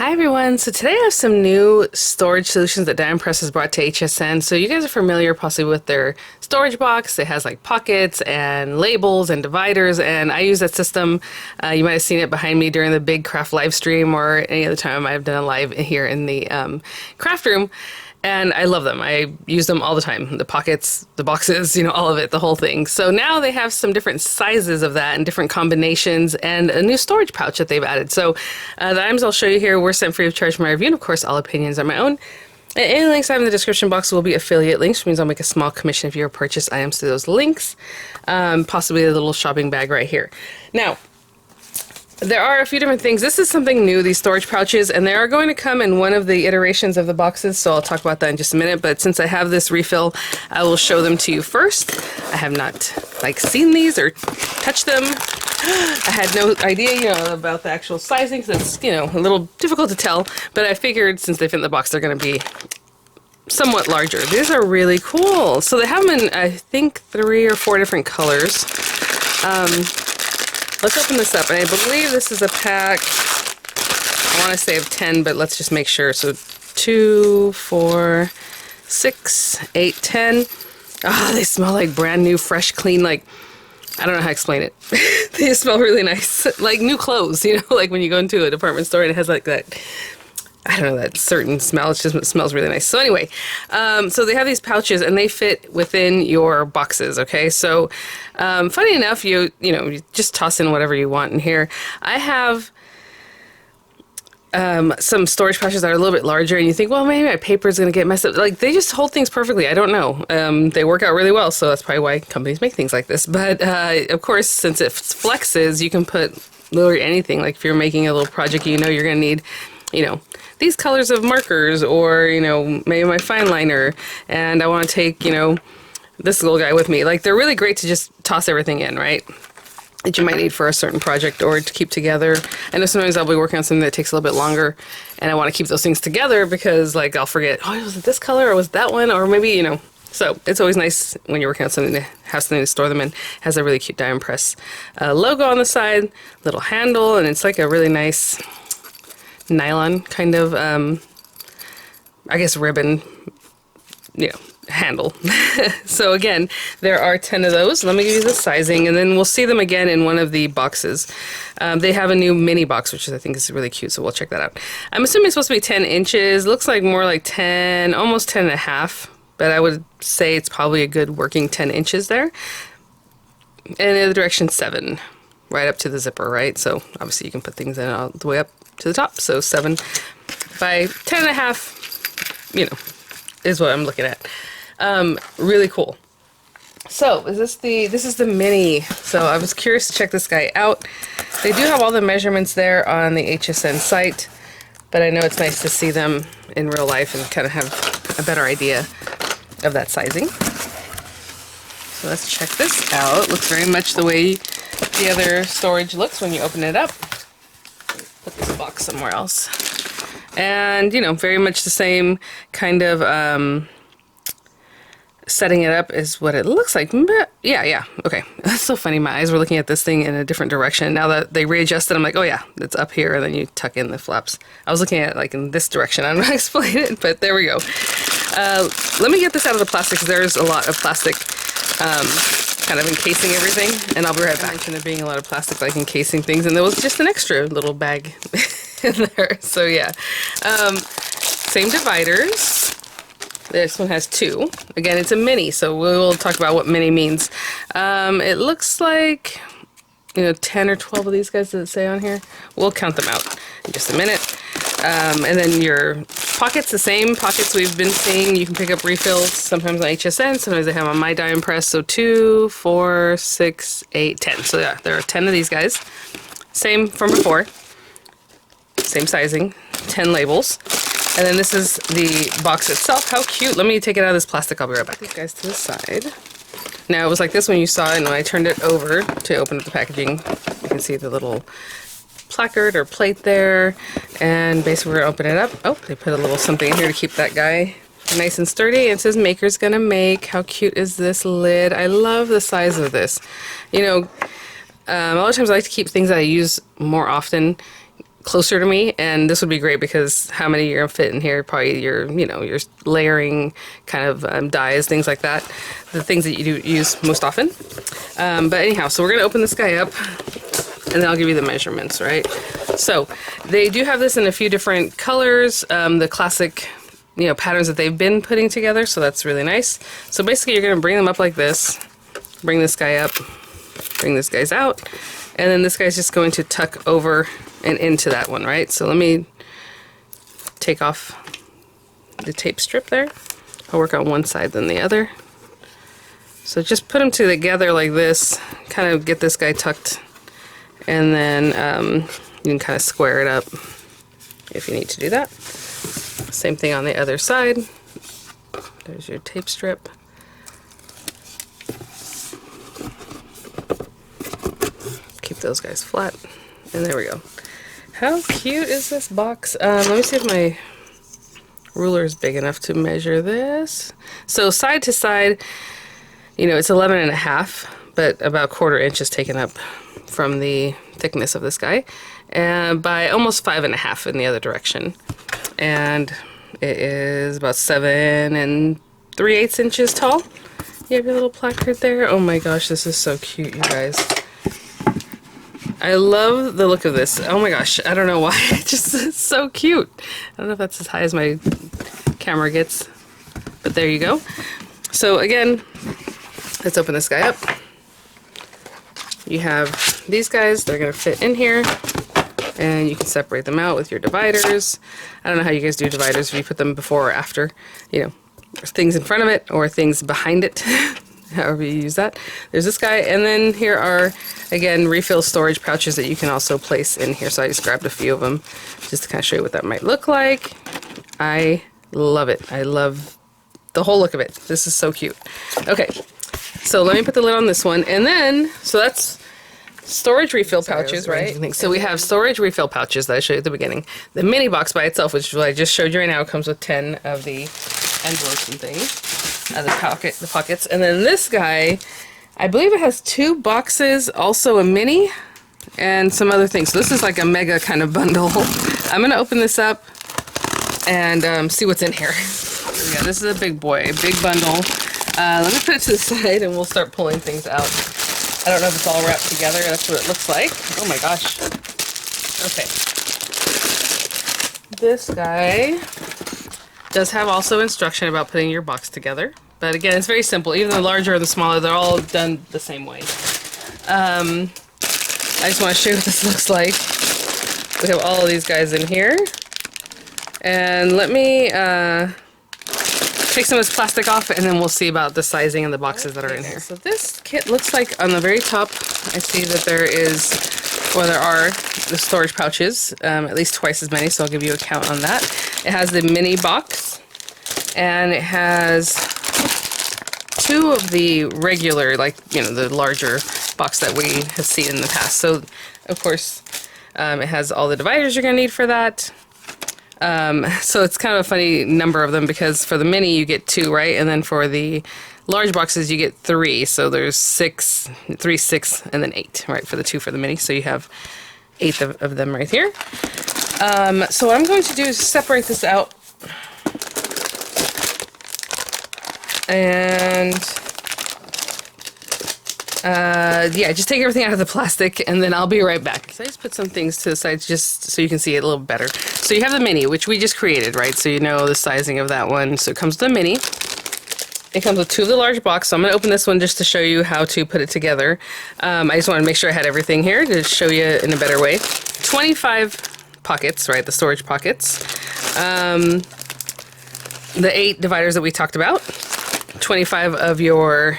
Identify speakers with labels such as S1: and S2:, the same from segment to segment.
S1: Hi everyone, so today I have some new storage solutions that Diamond Press has brought to HSN. So you guys are familiar possibly with their storage box. It has like pockets and labels and dividers, and I use that system. You might have seen it behind me during the big craft live stream or any other time I've done a live here in the craft room. And I love them. I use them all the time. The pockets, the boxes, all of it, the whole thing. So now they have some different sizes of that and different combinations and a new storage pouch that they've added. So the items I'll show you here were sent free of charge for my review. And of course, all opinions are my own. And any links I have in the description box will be affiliate links, which means I'll make a small commission if you purchase items through those links. Possibly a little shopping bag right here. Now, there are a few different things. This is something new, these storage pouches, and they are going to come in one of the iterations of the boxes, so I'll talk about that in just a minute. But since I have this refill, I will show them to you first. I have not seen these or touched them. I had no idea, about the actual sizing, so it's, a little difficult to tell. But I figured since they fit in the box, they're going to be somewhat larger. These are really cool. So they have them in, I think, 3 or 4 different colors. Let's open this up, and I believe this is a pack, I want to say of 10, but let's just make sure. So 2, 4, 6, 8, 10. Ah, they smell like brand new, fresh, clean, I don't know how to explain it. They smell really nice, like new clothes, like when you go into a department store and it has like that, I don't know, that certain smell. It smells really nice. So anyway, so they have these pouches and they fit within your boxes, okay? So funny enough, you just toss in whatever you want in here. I have some storage pouches that are a little bit larger, and you think, well, maybe my paper is going to get messed up. They just hold things perfectly. I don't know. They work out really well, so that's probably why companies make things like this. But of course, since it flexes, you can put literally anything. Like if you're making a little project, you're going to need, these colors of markers, or, maybe my fine liner, and I want to take, this little guy with me. They're really great to just toss everything in, right? That you might need for a certain project or to keep together. I know sometimes I'll be working on something that takes a little bit longer, and I want to keep those things together because, I'll forget, oh, was it this color, or was that one, or maybe, So it's always nice when you're working on something to have something to store them in. It has a really cute Diamond Press logo on the side, little handle, and it's like a really nice nylon kind of, I guess, ribbon, handle. So again, there are 10 of those. Let me give you the sizing, and then we'll see them again in one of the boxes. They have a new mini box, which I think is really cute, so we'll check that out. I'm assuming it's supposed to be 10 inches. Looks like more like 10, almost 10 and a half, but I would say it's probably a good working 10 inches there. And in the direction 7, right up to the zipper, right? So obviously you can put things in all the way up to the top. So 7 by 10 and a half, is what I'm looking at. Really cool. So this is the mini. So I was curious to check this guy out. They do have all the measurements there on the HSN site, but I know it's nice to see them in real life and kind of have a better idea of that sizing. So let's check this out. It looks very much the way the other storage looks when you open it up. Put this box somewhere else. And, very much the same kind of setting it up is what it looks like. Yeah, okay. That's so funny. My eyes were looking at this thing in a different direction. Now that they readjusted, I'm like, oh yeah, it's up here, and then you tuck in the flaps. I was looking at it in this direction. I don't know how to explain it, but there we go. Let me get this out of the plastic, because there's a lot of plastic kind of encasing everything, and I'll be right back. There being a lot of plastic encasing things, and there was just an extra little bag in there. So yeah, same dividers. This one has 2. Again, it's a mini, so we'll talk about what mini means. It looks like 10 or 12 of these guys. Does it say on here? We'll count them out in just a minute. And then your pockets, the same pockets we've been seeing. You can pick up refills sometimes on HSN, sometimes they have on my Diamond Press. So 2, 4, 6, 8, 10. So yeah, there are 10 of these guys. Same from before. Same sizing, 10 labels. And then this is the box itself. How cute. Let me take it out of this plastic. I'll be right back. These guys to the side. Now, it was like this when you saw it, and when I turned it over to open up the packaging, you can see the little placard or plate there. And basically, we're going to open it up. Oh, they put a little something in here to keep that guy nice and sturdy. It says Maker's Gonna Make. How cute is this lid? I love the size of this. A lot of times I like to keep things that I use more often closer to me, and this would be great because how many you're gonna fit in here? Probably your, you know, your layering kind of dyes, things like that, the things that you do use most often. But anyhow, so we're gonna open this guy up, and then I'll give you the measurements, right? So they do have this in a few different colors, the classic, you know, patterns that they've been putting together, so that's really nice. So basically, you're gonna bring them up like this, bring this guy up, bring this guy's out, and then this guy's just going to tuck over and into that one, right? So let me take off the tape strip there. I'll work on one side then the other. So just put them together like this, kind of get this guy tucked, and then you can kind of square it up if you need to do that. Same thing on the other side. There's your tape strip. Keep those guys flat, and there we go. How cute is this box? Let me see if my ruler is big enough to measure this. So side to side, you know, it's 11.5, but about 1/4 inch is taken up from the thickness of this guy, and by almost 5.5 in the other direction. And it is about 7 3/8 inches tall. You have your little placard there. Oh my gosh, this is so cute, you guys. I love the look of this. Oh my gosh, I don't know why. It's so cute. I don't know if that's as high as my camera gets, but there you go. So again, let's open this guy up. You have these guys, they're gonna fit in here, and you can separate them out with your dividers. I don't know how you guys do dividers, if you put them before or after, you know, things in front of it or things behind it. However you use that. There's this guy, and then here are, again, refill storage pouches that you can also place in here. So I just grabbed a few of them just to kind of show you what that might look like. I love it. I love the whole look of it. This is so cute. Okay, so let me put the lid on this one, and then, so that's storage refill pouches, right? So we have storage refill pouches that I showed you at the beginning. The mini box by itself, which is what I just showed you right now, comes with 10 of the envelopes and things. The pockets, and then this guy, I believe it has 2 boxes, also a mini, and some other things. So this is like a mega kind of bundle. I'm gonna open this up and see what's in here. So yeah, this is a big boy, a big bundle. Let me put it to the side, and we'll start pulling things out. I don't know if it's all wrapped together. That's what it looks like. Oh my gosh. Okay. This guy does have also instruction about putting your box together, but again, it's very simple. Even the larger or the smaller, they're all done the same way. I just want to show you what this looks like. We have all of these guys in here, and let me take some of this plastic off, and then we'll see about the sizing and the boxes that are in here. So this kit looks like on the very top, I see that there are the storage pouches, at least twice as many, so I'll give you a count on that. It has the mini box, and it has 2 of the regular, like, you know, the larger box that we have seen in the past. So, of course, it has all the dividers you're going to need for that. So it's kind of a funny number of them, because for the mini you get 2, right? And then for the large boxes you get 3. So there's 6, 3, 6, and then 8, right? For the 2 for the mini. So you have 8 of them right here. So what I'm going to do is separate this out. And yeah, just take everything out of the plastic, and then I'll be right back. So I just put some things to the side just so you can see it a little better. So you have the mini, which we just created, right? So you know the sizing of that one. So it comes with the mini. It comes with 2 of the large box. So I'm going to open this one just to show you how to put it together. I just want to make sure I had everything here to show you in a better way. 25 pockets, right? The storage pockets. The 8 dividers that we talked about. 25 of your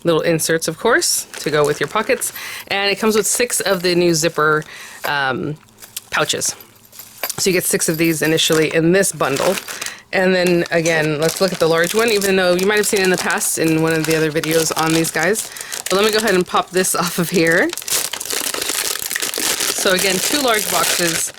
S1: little inserts, of course, to go with your pockets, and it comes with 6 of the new zipper pouches. So you get 6 of these initially in this bundle, and then again, let's look at the large one, even though you might have seen it in the past in one of the other videos on these guys. But let me go ahead and pop this off of here. So again, 2 large boxes,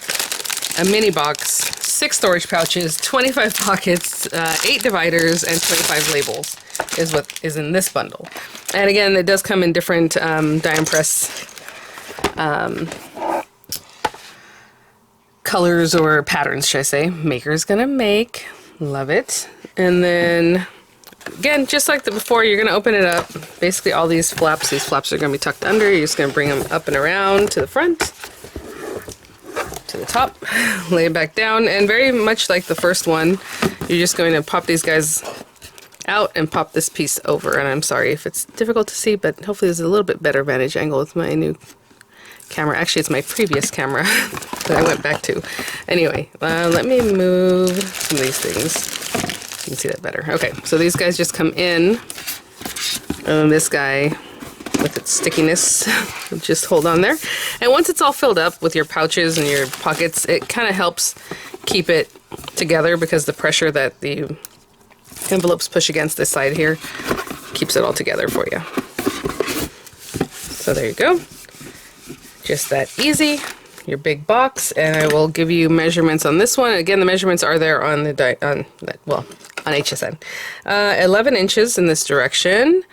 S1: a mini box, 6 storage pouches, 25 pockets, 8 dividers, and 25 labels is what is in this bundle. And again, it does come in different die and press colors or patterns, should I say. Maker's gonna make. Love it. And then, again, just like before, you're gonna open it up. Basically all these flaps are gonna be tucked under. You're just gonna bring them up and around to the front, to the top, lay it back down, and very much like the first one, you're just going to pop these guys out and pop this piece over. And I'm sorry if it's difficult to see, but hopefully there's a little bit better vantage angle with my new camera. Actually, it's my previous camera that I went back to. Anyway, let me move some of these things. You can see that better. Okay, so these guys just come in. This guy with its stickiness, just hold on there. And once it's all filled up with your pouches and your pockets, it kind of helps keep it together because the pressure that the envelopes push against this side here keeps it all together for you. So there you go. Just that easy. Your big box, and I will give you measurements on this one. Again, the measurements are there on the on HSN. 11 inches in this direction,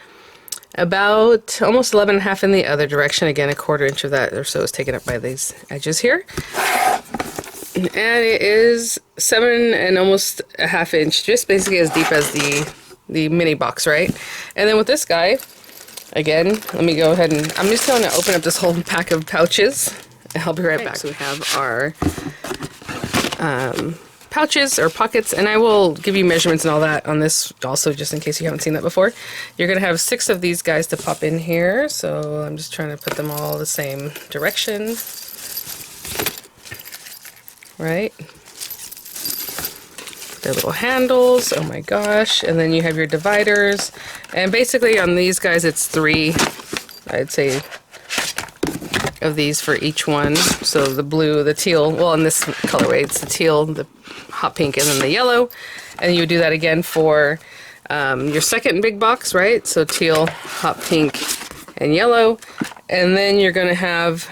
S1: about almost 11 and a half in the other direction. Again, a quarter inch of that or so is taken up by these edges here. And it is 7 and almost a half inch, just basically as deep as the mini box, right? And then with this guy, again, let me go ahead and I'm just going to open up this whole pack of pouches. I'll be right back. So we have our pouches or pockets, and I will give you measurements and all that on this also, just in case you haven't seen that before. You're going to have 6 of these guys to pop in here, so I'm just trying to put them all the same direction. Right? Their little handles, oh my gosh, and then you have your dividers, and basically on these guys it's 3, I'd say, of these for each one. So the blue, the teal, well in this colorway it's the teal, the hot pink, and then the yellow, and you would do that again for your second big box, right? So teal, hot pink, and yellow, and then you're going to have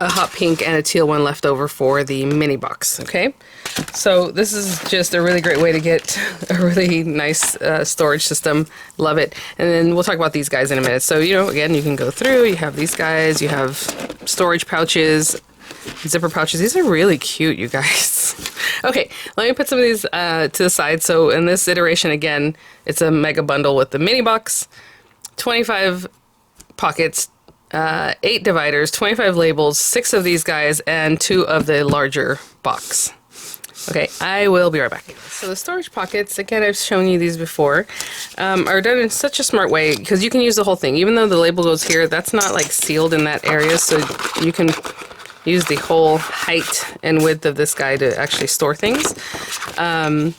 S1: a hot pink and a teal one left over for the mini box, okay? So this is just a really great way to get a really nice storage system. Love it. And then we'll talk about these guys in a minute. So, you know, again, you can go through, you have these guys, you have storage pouches, zipper pouches. These are really cute, you guys. Okay, let me put some of these to the side. So in this iteration, again, it's a mega bundle with the mini box, 25 pockets, 8 dividers, 25 labels, 6 of these guys, and 2 of the larger box. Okay, I will be right back. So the storage pockets, again, I've shown you these before, are done in such a smart way because you can use the whole thing. Even though the label goes here, that's not like sealed in that area, so you can use the whole height and width of this guy to actually store things. And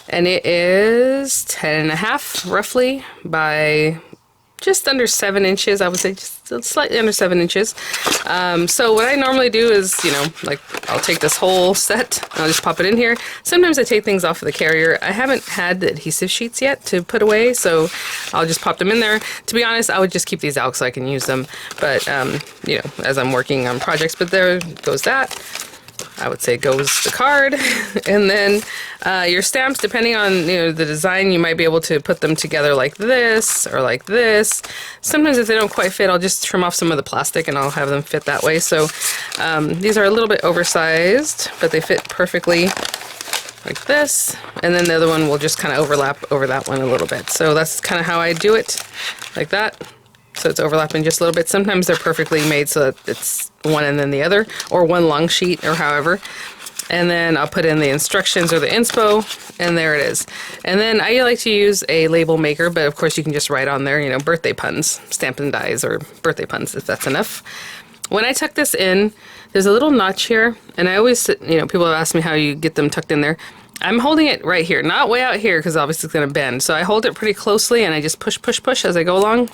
S1: it is 10 and a half roughly by just under 7 inches, I would say, just slightly under 7 inches. So what I normally do is, you know, like I'll take this whole set, and I'll just pop it in here. Sometimes I take things off of the carrier. I haven't had the adhesive sheets yet to put away, so I'll just pop them in there. To be honest, I would just keep these out so I can use them, but, you know, as I'm working on projects. But there goes that. I would say goes the card, and then your stamps, depending on, you know, the design, you might be able to put them together like this or like this. Sometimes if they don't quite fit, I'll just trim off some of the plastic and I'll have them fit that way. So these are a little bit oversized, but they fit perfectly like this, and then the other one will just kind of overlap over that one a little bit. So that's kind of how I do it, like that. So it's overlapping just a little bit. Sometimes they're perfectly made so that it's one and then the other, or one long sheet, or however. And then I'll put in the instructions or the inspo, and there it is. And then I like to use a label maker, but of course you can just write on there, you know, birthday puns, Stampin' Dies, or birthday puns, if that's enough. When I tuck this in, there's a little notch here, and I always, you know, people have asked me how you get them tucked in there. I'm holding it right here, not way out here, because obviously it's going to bend. So I hold it pretty closely, and I just push, push, push as I go along.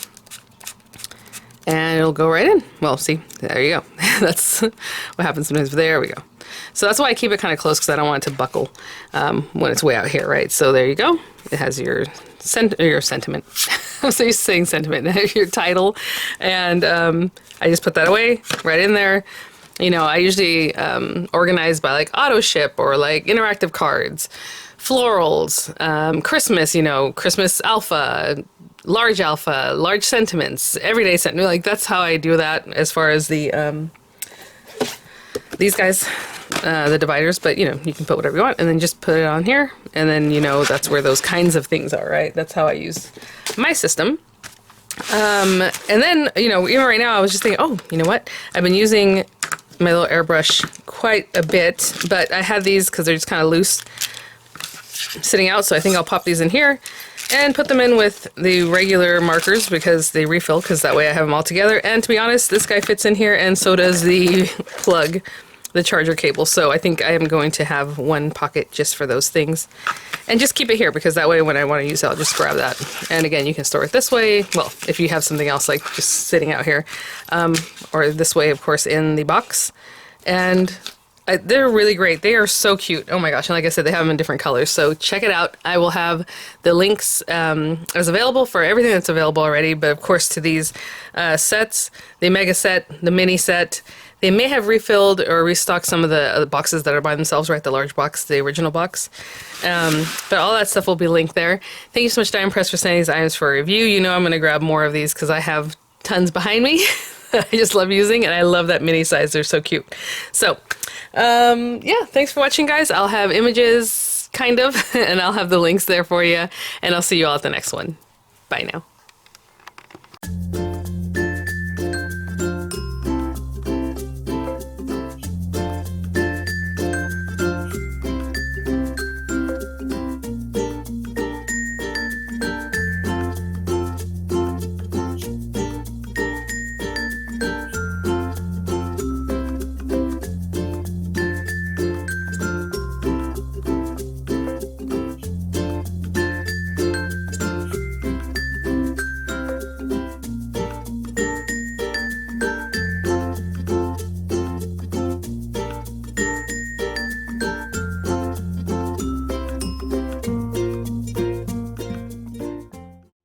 S1: And it'll go right in. Well, see, there you go. That's what happens sometimes. There we go. So that's why I keep it kind of close, because I don't want it to buckle when it's way out here, right? So there you go. It has your sentiment. I'm so used to saying sentiment. Your title. And I just put that away right in there. You know, I usually organize by like auto ship or like interactive cards, florals, Christmas, you know, Christmas alpha, large sentiments, everyday sentiment. Like that's how I do that as far as the these guys, the dividers, but you know, you can put whatever you want and then just put it on here. And then, you know, that's where those kinds of things are, right? That's how I use my system. And then, you know, even right now I was just thinking, oh, you know what? I've been using my little airbrush quite a bit, but I had these because they're just kind of loose sitting out. So I think I'll pop these in here and put them in with the regular markers because they refill, because that way I have them all together. And to be honest, this guy fits in here and so does the plug, the charger cable. So I think I am going to have one pocket just for those things and just keep it here because that way when I want to use it, I'll just grab that. And again, you can store it this way. Well, if you have something else like just sitting out here, or this way, of course, in the box. And they're really great. They are so cute. Oh my gosh. And like I said, they have them in different colors. So check it out. I will have the links as available for everything that's available already. But of course to these sets, the mega set, the mini set, they may have refilled or restocked some of the boxes that are by themselves, right? The large box, the original box. But all that stuff will be linked there. Thank you so much, Diamond Press, for sending these items for a review. You know I'm going to grab more of these because I have tons behind me. I just love using, and I love that mini size. They're so cute. So, yeah, thanks for watching, guys. I'll have images, kind of, and I'll have the links there for you, and I'll see you all at the next one. Bye now.